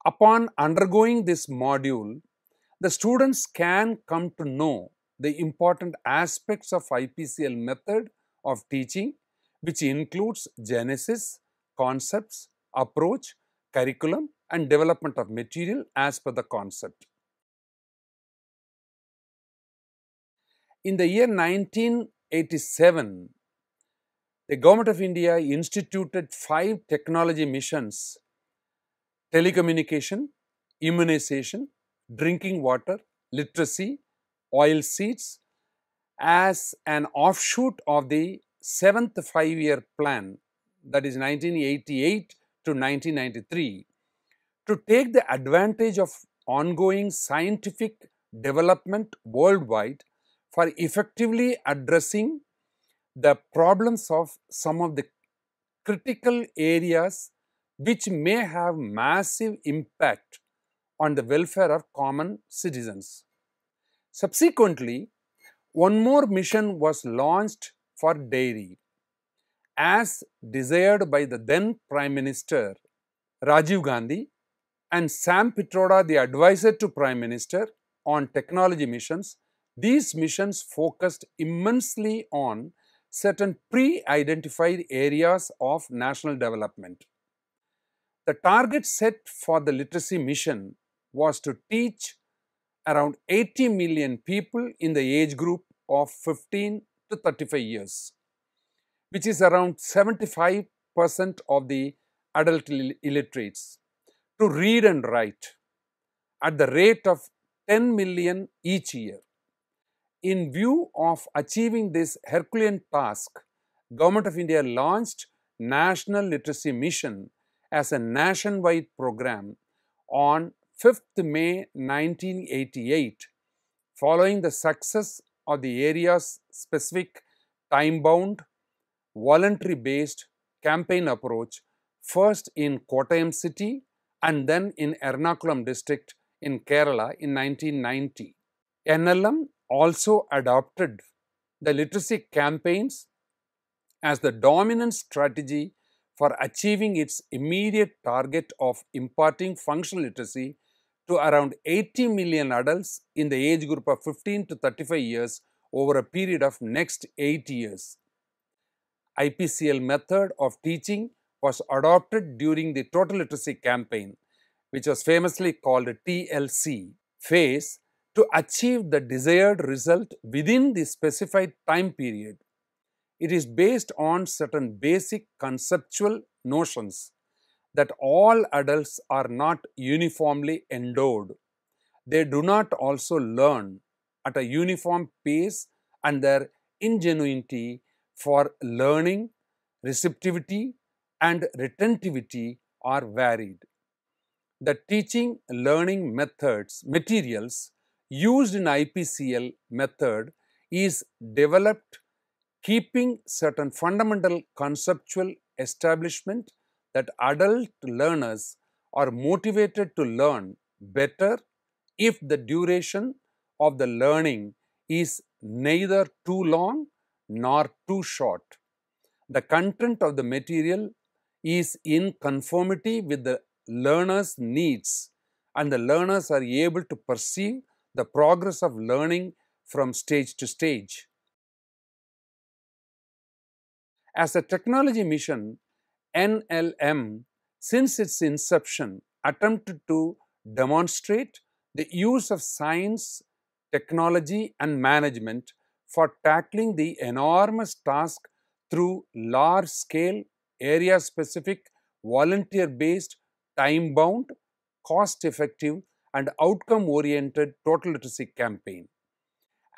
Upon undergoing this module, the students can come to know the important aspects of IPCL method of teaching, which includes genesis, concepts, approach, curriculum, and development of material as per the concept. In the year 1987, the Government of India instituted 5 technology missions: telecommunication, immunization, drinking water, literacy, oil seeds, as an offshoot of the 7th 5-year plan, that is 1988 to 1993, to take the advantage of ongoing scientific development worldwide for effectively addressing the problems of some of the critical areas which may have massive impact on the welfare of common citizens. Subsequently, one more mission was launched for dairy, as desired by the then Prime Minister Rajiv Gandhi and Sam Pitroda, the advisor to Prime Minister on technology missions. These missions focused immensely on certain pre-identified areas of national development. The target set for the literacy mission was to teach around 80 million people in the age group of 15 to 35 years, which is around 75% of the adult illiterates, to read and write at the rate of 10 million each year. In view of achieving this Herculean task, Government of India launched National Literacy Mission as a nationwide program on 5th May 1988, following the success of the area's specific time-bound, voluntary-based campaign approach, first in Kottayam city and then in Ernakulam district in Kerala in 1990. NLM also adopted the literacy campaigns as the dominant strategy for achieving its immediate target of imparting functional literacy to around 80 million adults in the age group of 15 to 35 years over a period of next 8 years. IPCL method of teaching was adopted during the Total Literacy Campaign, which was famously called TLC phase, to achieve the desired result within the specified time period. It is based on certain basic conceptual notions that all adults are not uniformly endowed. They do not also learn at a uniform pace, and their ingenuity for learning, receptivity, and retentivity are varied. The teaching learning materials used in IPCL method is developed keeping certain fundamental conceptual establishment that adult learners are motivated to learn better if the duration of the learning is neither too long nor too short. The content of the material is in conformity with the learner's needs, and the learners are able to perceive the progress of learning from stage to stage. As a technology mission, NLM, since its inception, attempted to demonstrate the use of science, technology, and management for tackling the enormous task through large-scale, area-specific, volunteer-based, time-bound, cost-effective, and outcome-oriented total literacy campaign.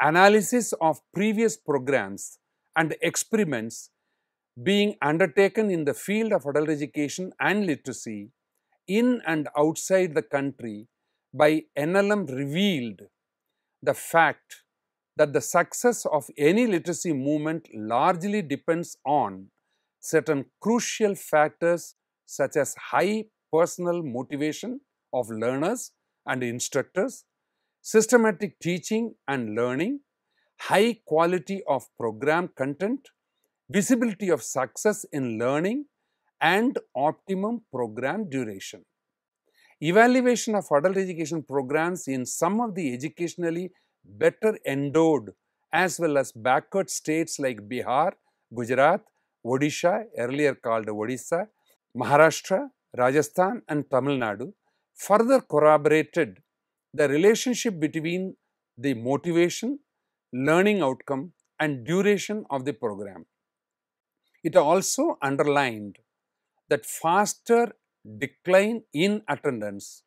Analysis of previous programs and experiments being undertaken in the field of adult education and literacy in and outside the country by NLM revealed the fact that the success of any literacy movement largely depends on certain crucial factors such as high personal motivation of learners and instructors, systematic teaching and learning, high quality of program content, visibility of success in learning, and optimum program duration. Evaluation of adult education programs in some of the educationally better endowed as well as backward states like Bihar, Gujarat, Odisha, earlier called Odisha, Maharashtra, Rajasthan, and Tamil Nadu, further corroborated the relationship between the motivation, learning outcome, and duration of the program. It also underlined that faster decline in attendance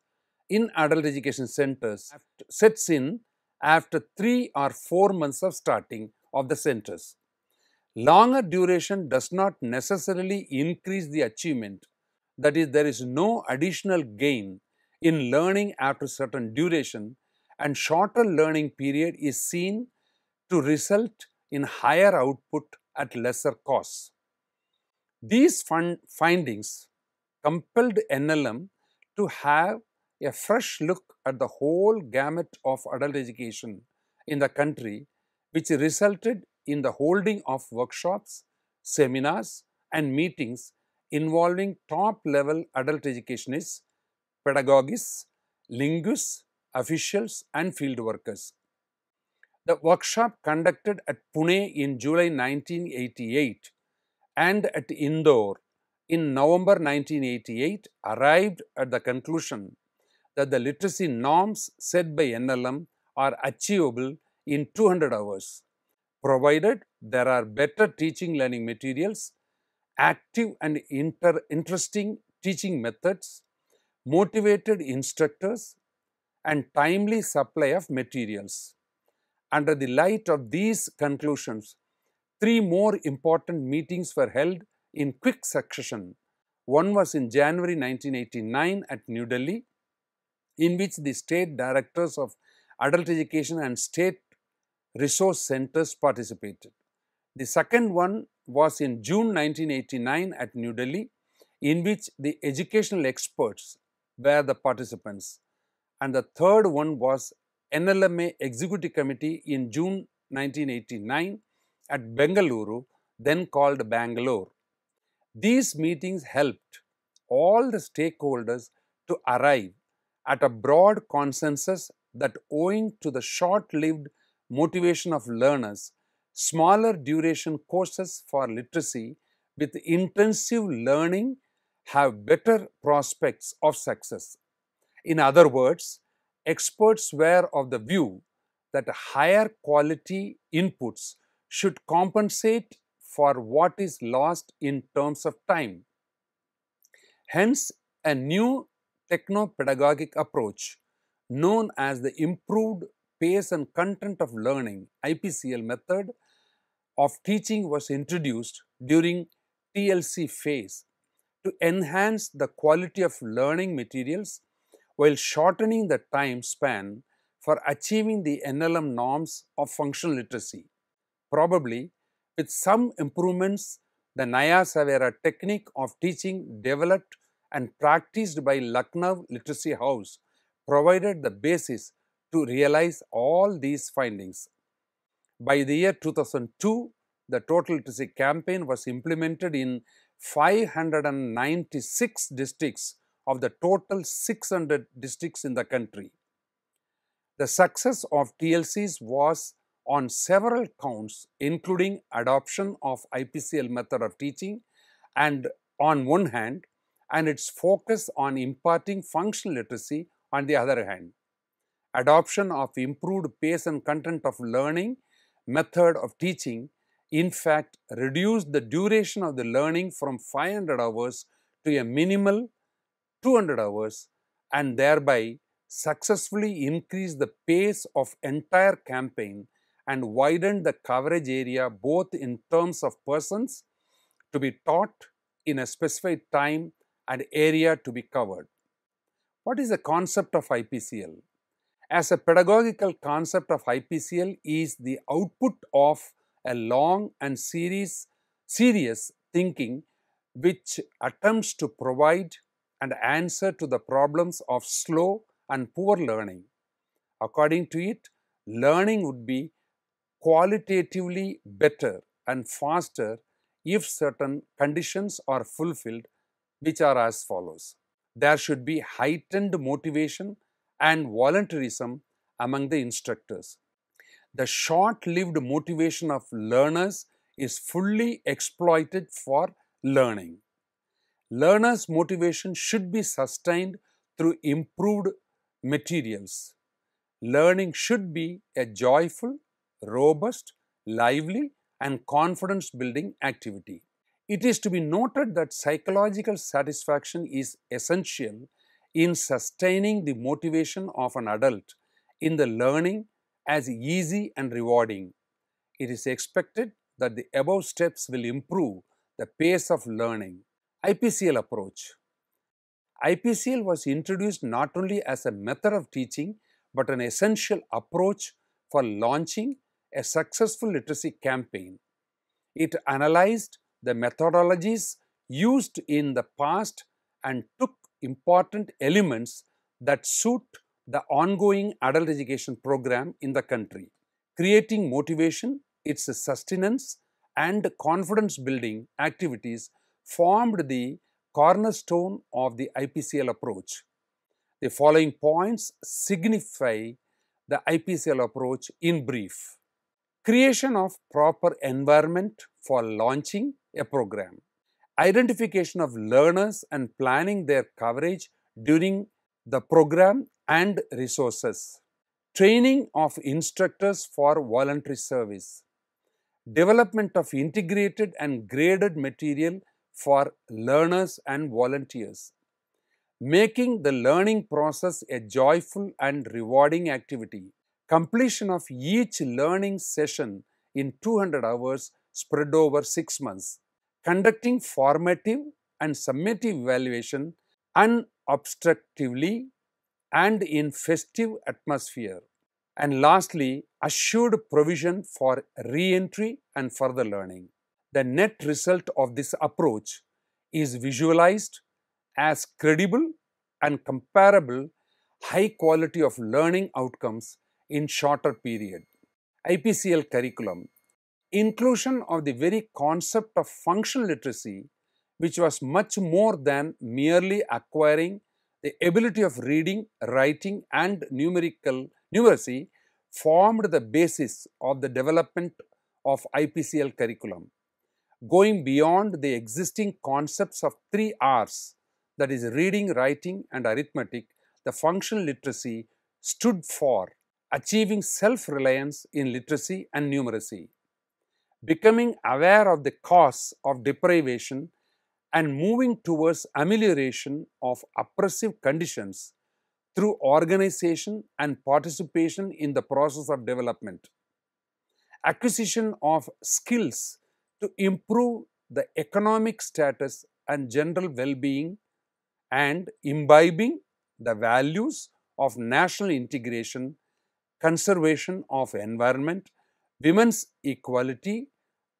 in adult education centers sets in after 3 or 4 months of starting of the centers. Longer duration does not necessarily increase the achievement. That is, there is no additional gain in learning after certain duration, and shorter learning period is seen to result in higher output at lesser costs. These findings compelled NLM to have a fresh look at the whole gamut of adult education in the country, which resulted in the holding of workshops, seminars, and meetings involving top-level adult educationists, pedagogists, linguists, officials, and field workers. The workshop conducted at Pune in July 1988 and at Indore in November 1988 arrived at the conclusion that the literacy norms set by NLM are achievable in 200 hours, provided there are better teaching learning materials, active and interesting teaching methods, motivated instructors, and timely supply of materials. Under the light of these conclusions, 3 more important meetings were held in quick succession. One was in January 1989 at New Delhi, in which the state directors of adult education and state resource centers participated. The second one was in June 1989 at New Delhi, in which the educational experts were the participants. And the third one was NLMA Executive Committee in June 1989 at Bengaluru, then called Bangalore. These meetings helped all the stakeholders to arrive at a broad consensus that owing to the short-lived motivation of learners, smaller duration courses for literacy with intensive learning have better prospects of success. In other words, experts were of the view that higher quality inputs should compensate for what is lost in terms of time. Hence, a new techno-pedagogic approach known as the Improved Pace and Content of Learning (IPCL) method of teaching was introduced during TLC phase to enhance the quality of learning materials while shortening the time span for achieving the NLM norms of functional literacy. Probably, with some improvements, the Naya Savera technique of teaching developed and practiced by Lucknow Literacy House provided the basis to realize all these findings. By the year 2002, the Total Literacy Campaign was implemented in 596 districts of the total 600 districts in the country. The success of TLCs was on several counts, including adoption of IPCL method of teaching and on one hand, and its focus on imparting functional literacy on the other hand. Adoption of improved pace and content of learning method of teaching in fact reduced the duration of the learning from 500 hours to a minimal 200 hours and thereby successfully increased the pace of entire campaign and widened the coverage area both in terms of persons to be taught in a specified time and area to be covered. What is the concept of IPCL? As a pedagogical concept of IPCL is the output of a long and serious thinking which attempts to provide an answer to the problems of slow and poor learning. According to it, learning would be qualitatively better and faster if certain conditions are fulfilled, which are as follows. There should be heightened motivation and volunteerism among the instructors. The short-lived motivation of learners is fully exploited for learning. Learners' motivation should be sustained through improved materials. Learning should be a joyful, robust, lively, and confidence building activity. It is to be noted that psychological satisfaction is essential in sustaining the motivation of an adult in the learning as easy and rewarding. It is expected that the above steps will improve the pace of learning. IPCL approach. IPCL was introduced not only as a method of teaching but an essential approach for launching a successful literacy campaign. It analyzed the methodologies used in the past and took important elements that suit the ongoing adult education program in the country. Creating motivation, its sustenance, and confidence building activities formed the cornerstone of the IPCL approach. The following points signify the IPCL approach in brief. Creation of proper environment for launching a program. Identification of learners and planning their coverage during the program and resources. Training of instructors for voluntary service. Development of integrated and graded material for learners and volunteers. Making the learning process a joyful and rewarding activity. Completion of each learning session in 200 hours spread over 6 months. Conducting formative and summative evaluation unobstructively and in festive atmosphere. And lastly, assured provision for re-entry and further learning. The net result of this approach is visualized as credible and comparable high quality of learning outcomes in shorter period. IPCL curriculum. Inclusion of the very concept of functional literacy, which was much more than merely acquiring the ability of reading, writing, and numeracy, formed the basis of the development of IPCL curriculum. Going beyond the existing concepts of 3 R's, that is reading, writing, and arithmetic, the functional literacy stood for achieving self-reliance in literacy and numeracy, becoming aware of the cause of deprivation and moving towards amelioration of oppressive conditions through organization and participation in the process of development. Acquisition of skills to improve the economic status and general well-being, and imbibing the values of national integration, conservation of environment, women's equality,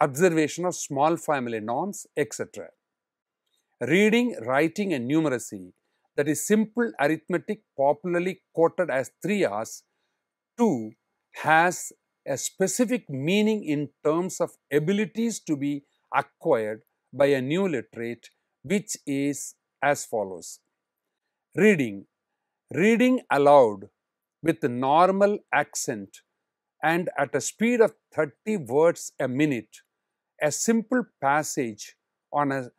observation of small family norms, etc. Reading, writing, and numeracy, that is simple arithmetic popularly quoted as 3 R's, too has a specific meaning in terms of abilities to be acquired by a new literate, which is as follows. Reading. Reading aloud with normal accent and at a speed of 30 words a minute, a simple passage on a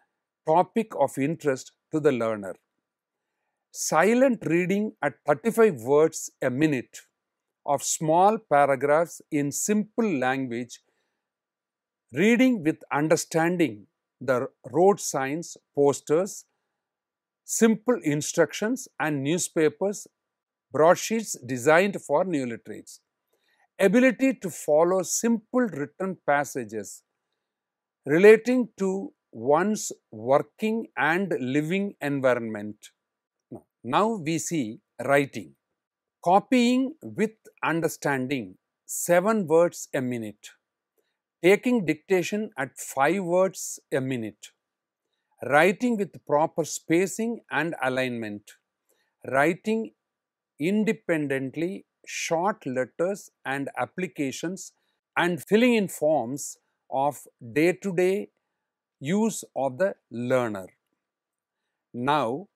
topic of interest to the learner. Silent reading at 35 words a minute of small paragraphs in simple language, reading with understanding the road signs, posters, simple instructions, and newspapers, broadsheets designed for new literates. Ability to follow simple written passages relating to one's working and living environment. Now we see writing. Copying with understanding, 7 words a minute. Taking dictation at 5 words a minute. Writing with proper spacing and alignment. Writing independently short letters and applications and filling in forms of day-to-day use of the learner. Now,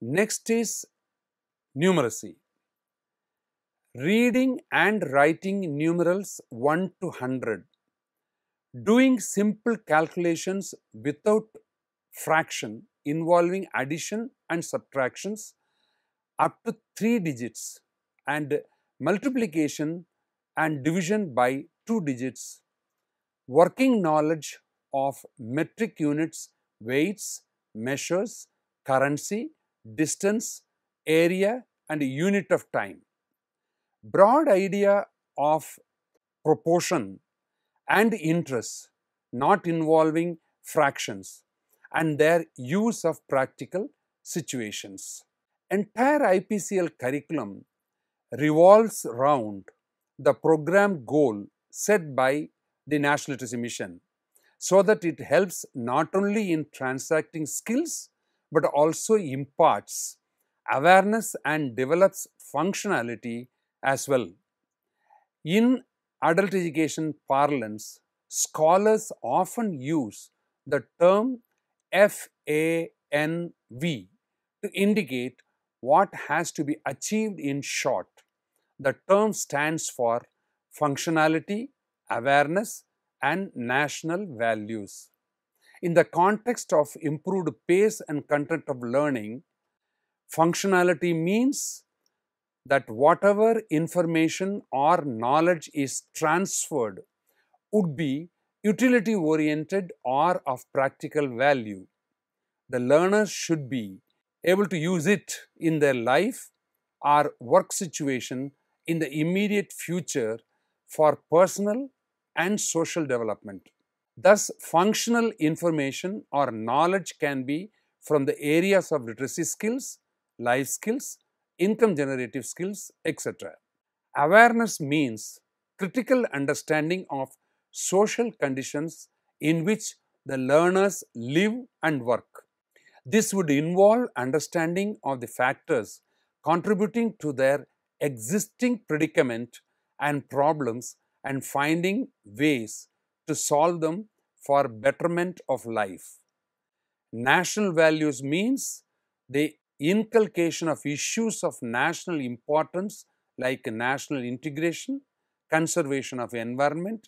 Next is numeracy. Reading and writing numerals 1 to 100. Doing simple calculations without fraction involving addition and subtractions up to 3 digits and multiplication and division by 2 digits. Working knowledge of metric units, weights, measures, currency, distance, area, and unit of time. Broad idea of proportion and interest, not involving fractions, and their use of practical situations. Entire IPCL curriculum revolves around the program goal set by the National Literacy Mission, so that it helps not only in transacting skills but also imparts awareness and develops functionality as well. In adult education parlance, scholars often use the term FANV to indicate what has to be achieved. In short, the term stands for functionality, awareness, and national values. In the context of improved pace and content of learning, functionality means that whatever information or knowledge is transferred would be utility oriented or of practical value. The learners should be able to use it in their life or work situation in the immediate future for personal and social development. Thus, functional information or knowledge can be from the areas of literacy skills, life skills, income generative skills, etc. Awareness means critical understanding of social conditions in which the learners live and work. This would involve understanding of the factors contributing to their existing predicament and problems and finding ways to solve them for betterment of life. National values means the inculcation of issues of national importance like national integration, conservation of environment,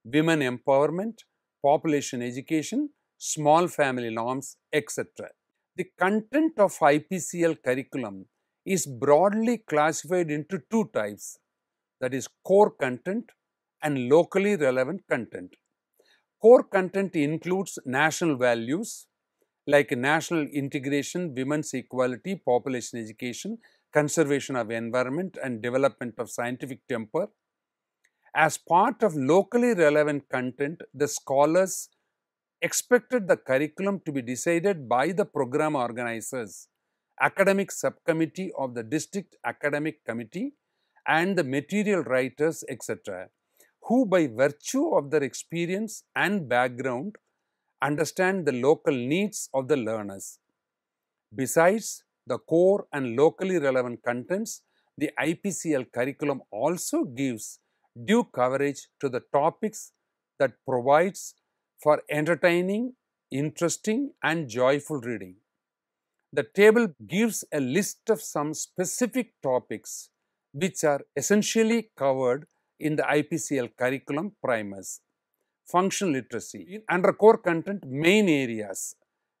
women empowerment, population education, small family norms, etc. The content of IPCL curriculum is broadly classified into two types, that is core content and locally relevant content. Core content includes national values like national integration, women's equality, population education, conservation of environment, and development of scientific temper. As part of locally relevant content, the scholars expected the curriculum to be decided by the program organizers, academic subcommittee of the district academic committee, and the material writers, etc., who by virtue of their experience and background understand the local needs of the learners. Besides the core and locally relevant contents, the IPCL curriculum also gives due coverage to the topics that provides for entertaining, interesting, and joyful reading. The table gives a list of some specific topics which are essentially covered in the IPCL curriculum primers. Functional literacy. Under core content, main areas: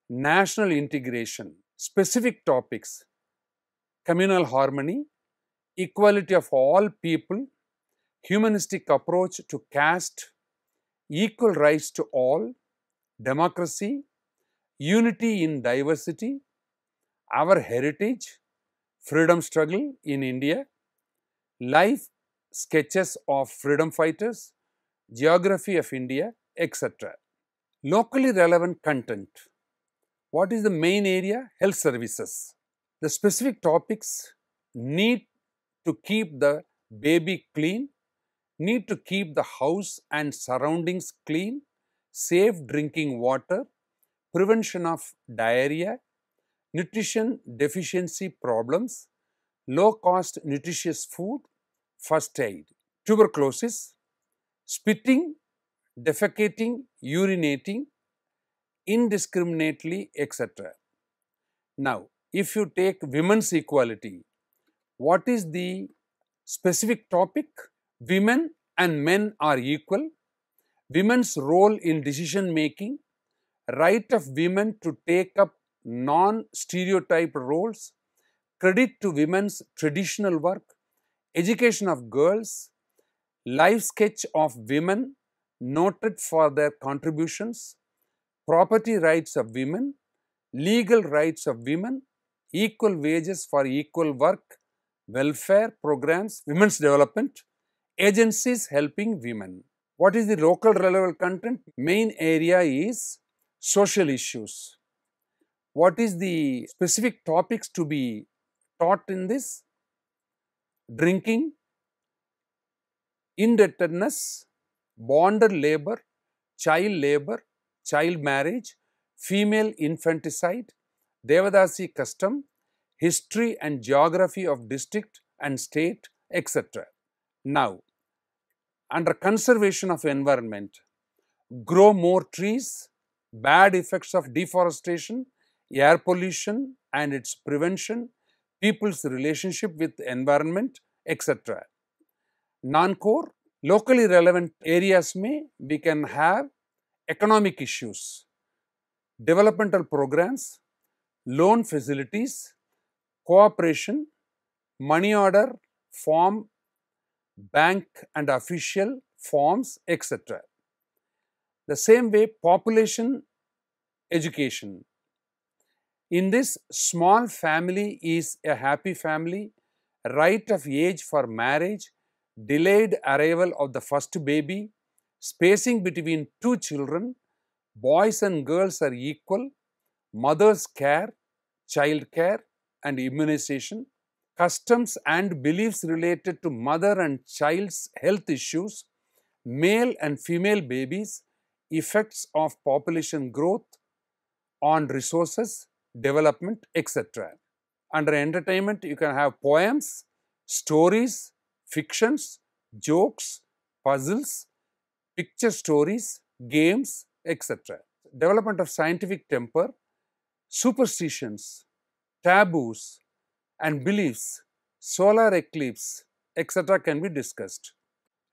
national integration, specific topics: communal harmony, equality of all people, humanistic approach to caste, equal rights to all, democracy, unity in diversity, our heritage, freedom struggle in India, life sketches of freedom fighters, geography of India, etc. Locally relevant content. What is the main area? Health services. The specific topics: need to keep the baby clean, need to keep the house and surroundings clean, safe drinking water, prevention of diarrhea, nutrition deficiency problems, low-cost nutritious food, first aid, tuberculosis, spitting, defecating, urinating, indiscriminately, etc. Now, If you take women's equality, what is the specific topic? Women and men are equal. Women's role in decision making, right of women to take up non-stereotyped roles, credit to women's traditional work, education of girls, life sketch of women noted for their contributions, property rights of women, legal rights of women, equal wages for equal work, welfare programs, women's development, agencies helping women. What is the local relevant content? Main area is social issues. What is the specific topics to be taught in this? Drinking, indebtedness, bonded labor, child marriage, female infanticide, Devadasi custom, history and geography of district and state, etc. Now, under conservation of environment, grow more trees, bad effects of deforestation, air pollution and its prevention, people's relationship with environment, etc. Non-core, locally relevant areas में we can have economic issues, developmental programs, loan facilities, cooperation, money order, form, bank and official forms, etc. The same way, population education. In this, small family is a happy family, right of age for marriage, delayed arrival of the first baby, spacing between two children, boys and girls are equal, mother's care, child care and immunization, customs and beliefs related to mother and child's health issues, male and female babies, effects of population growth on resources, development, etc. Under entertainment, you can have poems, stories, fictions, jokes, puzzles, picture stories, games, etc. Development of scientific temper, superstitions, taboos, and beliefs, solar eclipse, etc. can be discussed.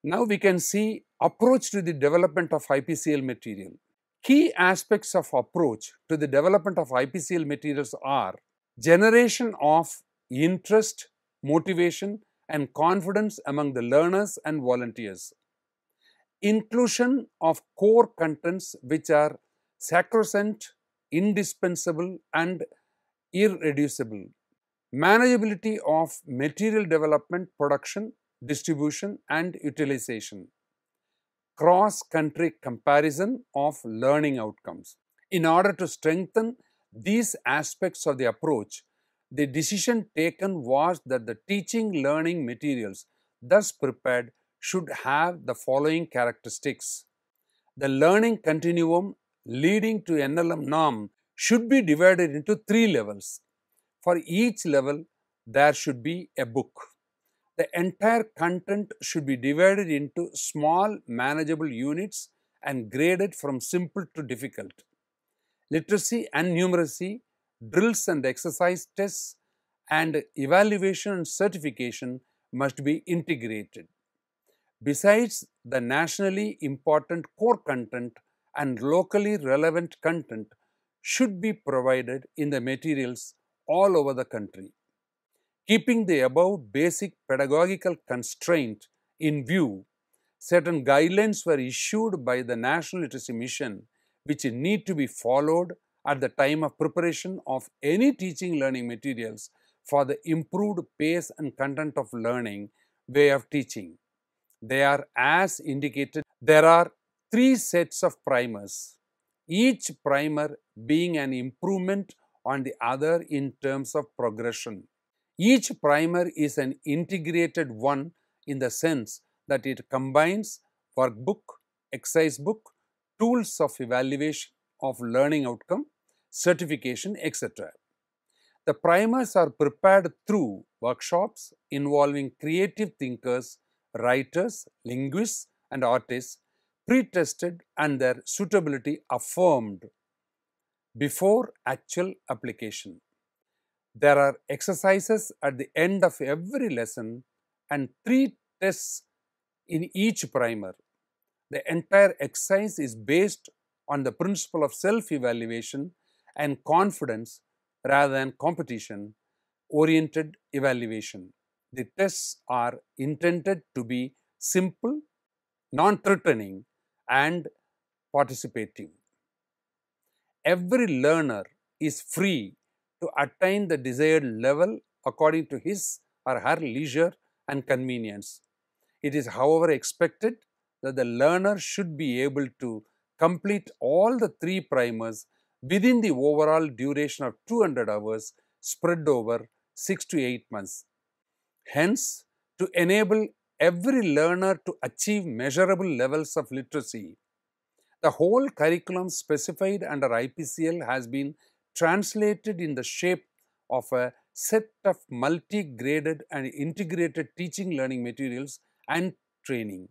Now we can see approach to the development of IPCL material. Key aspects of approach to the development of IPCL materials are generation of interest, motivation, and confidence among the learners and volunteers. Inclusion of core contents which are sacrosanct, indispensable, and irreducible. Manageability of material development, production, distribution, and utilization. Cross-country comparison of learning outcomes. In order to strengthen these aspects of the approach, the decision taken was that the teaching learning materials thus prepared should have the following characteristics. The learning continuum leading to NLM norm should be divided into 3 levels. For each level, there should be a book. The entire content should be divided into small manageable units and graded from simple to difficult. Literacy and numeracy, drills and exercise tests, and evaluation and certification must be integrated. Besides the nationally important core content and locally relevant content should be provided in the materials all over the country. Keeping the above basic pedagogical constraint in view, certain guidelines were issued by the National Literacy Mission which need to be followed at the time of preparation of any teaching learning materials for the improved pace and content of learning way of teaching. They are as indicated. There are 3 sets of primers, each primer being an improvement on the other in terms of progression. Each primer is an integrated one in the sense that it combines workbook, exercise book, tools of evaluation of learning outcome, certification, etc. The primers are prepared through workshops involving creative thinkers, writers, linguists, and artists, pre-tested and their suitability affirmed before actual application. There are exercises at the end of every lesson and 3 tests in each primer. The entire exercise is based on the principle of self-evaluation and confidence rather than competition-oriented evaluation. The tests are intended to be simple, non-threatening, and participative. Every learner is free to attain the desired level according to his or her leisure and convenience. It is, however, expected that the learner should be able to complete all the 3 primers within the overall duration of 200 hours spread over 6 to 8 months. Hence, to enable every learner to achieve measurable levels of literacy, the whole curriculum specified under Ipcl has been translated in the shape of a set of multi-graded and integrated teaching learning materials and training.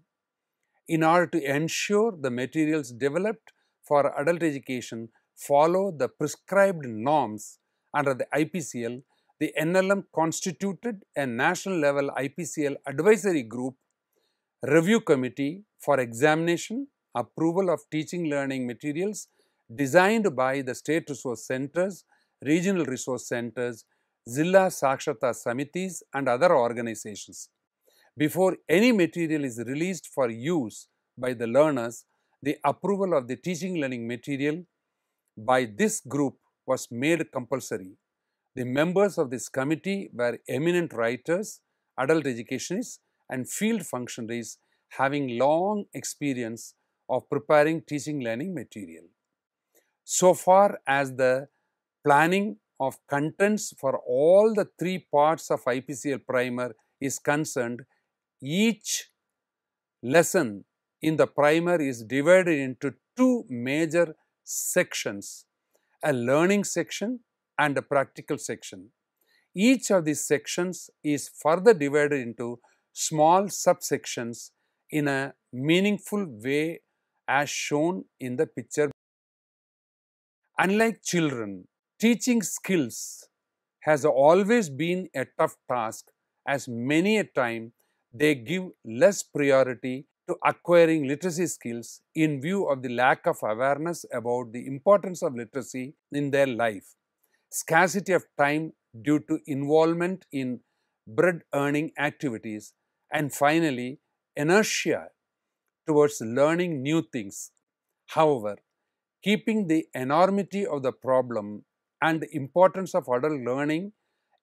In order to ensure the materials developed for adult education follow the prescribed norms under the Ipcl, the NLM constituted a national level Ipcl advisory group review committee for examination, approval of teaching learning materials designed by the state resource centers, regional resource centers, Zilla Sakshata Samitis and other organizations. Before any material is released for use by the learners, the approval of the teaching learning material by this group was made compulsory. The members of this committee were eminent writers, adult educationists, and field functionaries having long experience of preparing teaching learning material. So far as the planning of contents for all the 3 parts of Ipcl primer is concerned, each lesson in the primer is divided into 2 major sections, a learning section and a practical section. Each of these sections is further divided into small subsections in a meaningful way as shown in the picture. Unlike children, teaching skills has always been a tough task, as many a time they give less priority to acquiring literacy skills in view of the lack of awareness about the importance of literacy in their life, scarcity of time due to involvement in bread-earning activities, and finally, inertia towards learning new things. However, keeping the enormity of the problem and the importance of adult learning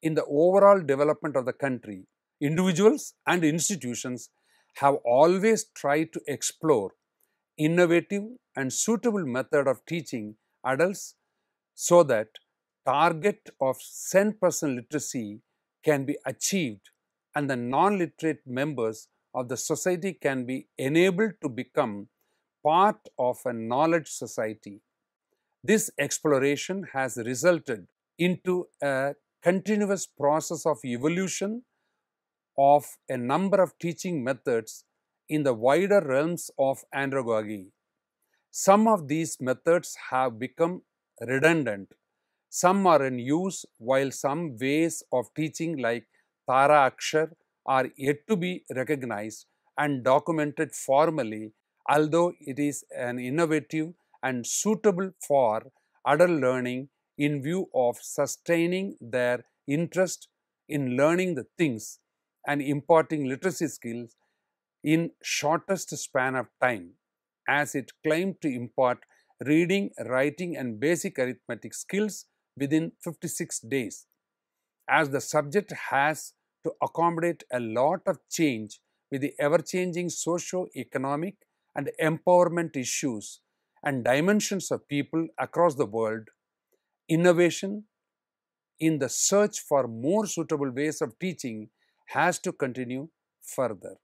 in the overall development of the country, individuals and institutions have always tried to explore innovative and suitable method of teaching adults so that target of 10% literacy can be achieved and the non-literate members of the society can be enabled to become part of a knowledge society. This exploration has resulted into a continuous process of evolution of a number of teaching methods in the wider realms of andragogy. Some of these methods have become redundant. Some are in use, while some ways of teaching like Tara Akshar are yet to be recognized and documented formally, although it is an innovative and suitable for adult learning in view of sustaining their interest in learning the things and imparting literacy skills in shortest span of time, as it claimed to impart reading, writing and basic arithmetic skills within 56 days. As the subject has to accommodate a lot of change with the ever-changing socio-economic and empowerment issues and dimensions of people across the world, innovation in the search for more suitable ways of teaching has to continue further.